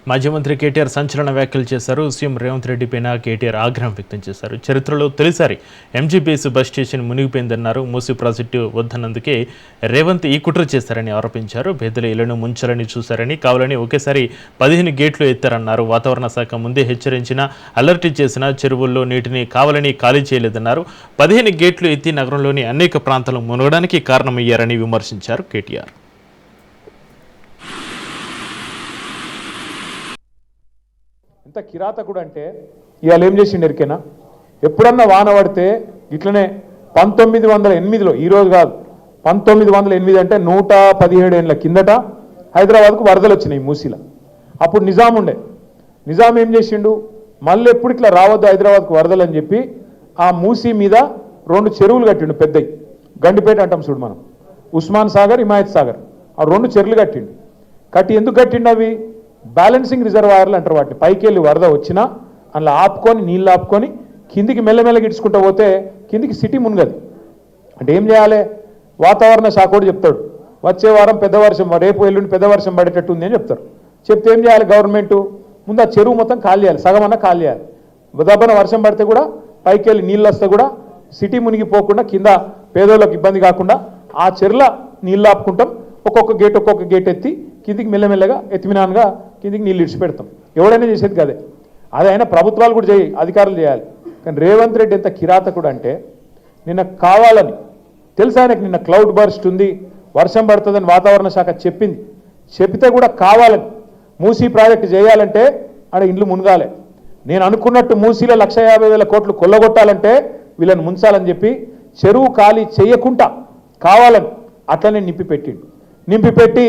మాజీ మంత్రి కేటీఆర్ సంచలన వ్యాఖ్యలు చేశారు. సీఎం రేవంత్ రెడ్డిపైన కేటీఆర్ ఆగ్రహం వ్యక్తం చేశారు. చరిత్రలో తొలిసారి ఎంజీబీఎస్ బస్ స్టేషన్ మునిగిపోయిందన్నారు. మూసీ ప్రాజెక్టు వద్దన్నందుకే రేవంత్ ఈ కుట్ర చేశారని ఆరోపించారు. పేదల ఇళ్లను ముంచాలని చూశారని, కావాలని ఒకేసారి 15 గేట్లు ఎత్తారన్నారు. వాతావరణ శాఖ ముందే హెచ్చరించినా, అలర్ట్ చేసినా చెరువుల్లో నీటిని కావాలని ఖాళీ చేయలేదన్నారు. 15 గేట్లు ఎత్తి నగరంలోని అనేక ప్రాంతాలు మునగడానికి కారణమయ్యారని విమర్శించారు కేటీఆర్. ఇంత కిరాతకుడు అంటే ఇవాళ ఏం చేసిండు ఎరికేనా? ఎప్పుడన్నా వాన పడితే ఇట్లనే 1908లో, ఈరోజు కాదు, 1908 అంటే 117 ఏళ్ళ కిందట హైదరాబాద్కు వరదలు వచ్చినాయి మూసీలో. అప్పుడు నిజాం ఉండే. నిజాం ఏం చేసిండు, మళ్ళీ ఎప్పుడు ఇట్లా రావద్దు హైదరాబాద్కు వరదలు అని చెప్పి ఆ మూసీ మీద 2 చెరువులు కట్టిండు పెద్దవి. గండిపేట అంటాం చూడు మనం, ఉస్మాన్ సాగర్, హిమాయత్ సాగర్, ఆ 2 చెరువులు కట్టిండు. కట్టి ఎందుకు కట్టిండు? అవి బ్యాలెన్సింగ్ రిజర్వాయర్లు అంటారు. వాటిని పైకి వెళ్ళి వరద వచ్చినా అందులో ఆపుకొని, నీళ్ళు ఆపుకొని కిందికి మెల్లమెల్లగా ఇడ్చుకుంటూ పోతే కిందికి సిటీ మునగది. అంటే ఏం చేయాలి? వాతావరణ శాఖ కూడా చెప్తాడు, వచ్చే వారం పెద్ద వర్షం, రేపు ఎల్లుండి పెద్ద వర్షం పడేటట్టు ఉంది అని చెప్తారు. చెప్తే ఏం చేయాలి గవర్నమెంట్? ముందు ఆ చెరువు మొత్తం ఖాళీ చేయాలి, సగమన్నా ఖాళీ చేయాలి. దబ్బన వర్షం పడితే కూడా పైకి వెళ్ళి నీళ్ళు వస్తే కూడా సిటీ మునిగిపోకుండా, కింద పేదోళ్ళకి ఇబ్బంది కాకుండా ఆ చెరువుల నీళ్ళు ఆపుకుంటాం. ఒక్కొక్క గేట్ ఎత్తి కిందికి మెల్లమెల్లగా ఎత్తిమినాన్గా కిందికి నీళ్ళు ఇడిచిపెడతాం. ఎవడైనా చేసేది కదే. అది అయినా ప్రభుత్వాలు కూడా అధికారులు చేయాలి. కానీ రేవంత్ రెడ్డి ఎంత కిరాతకుడు అంటే, నిన్న కావాలని తెలుసు ఆయనకు, నిన్న క్లౌడ్ బర్స్ట్ ఉంది, వర్షం పడుతుందని వాతావరణ శాఖ చెప్పింది. చెప్తే కూడా కావాలని మూసీ ప్రాజెక్టు చేయాలంటే ఆడ ఇండ్లు మునగాలి. నేను అనుకున్నట్టు మూసీలో 1,50,000 కోట్లు కొల్లగొట్టాలంటే వీళ్ళని ముంచాలని చెప్పి చెరువు ఖాళీ చేయకుండా కావాలని అట్లనే నింపిపెట్టి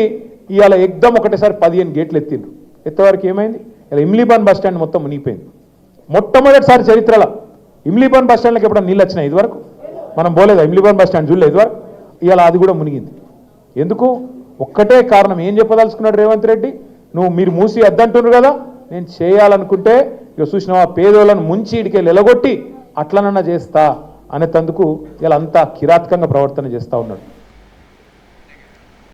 ఇవాళ ఎగ్దం ఒకటేసారి 15 గేట్లు ఎత్తిండ్రు. ఎత్తవరకు ఏమైంది? ఇలా ఇమ్లీబాన్ బస్ స్టాండ్ మొత్తం మునిగిపోయింది. మొట్టమొదటిసారి చరిత్రలో ఇమ్లీబాన్ బస్ స్టాండ్కి ఎప్పుడన్నా నీళ్ళు వచ్చినాయి? ఇదివరకు మనం పోలేదా? ఇమ్లీబాన్ బస్ స్టాండ్ చూడలేదు ఇదివరకు. ఇవాళ అది కూడా మునిగింది. ఎందుకు? ఒక్కటే కారణం. ఏం చెప్పదలుచుకున్నాడు రేవంత్ రెడ్డి? మీరు మూసి అద్దంటున్నారు కదా, నేను చేయాలనుకుంటే ఇక చూసినావా పేదోళ్ళను ముంచి ఇడికెళ్ళి ఎలగొట్టి అట్లనన్నా చేస్తా అనేందుకు ఇలా అంతా కిరాతకంగా ప్రవర్తన చేస్తూ ఉన్నాడు.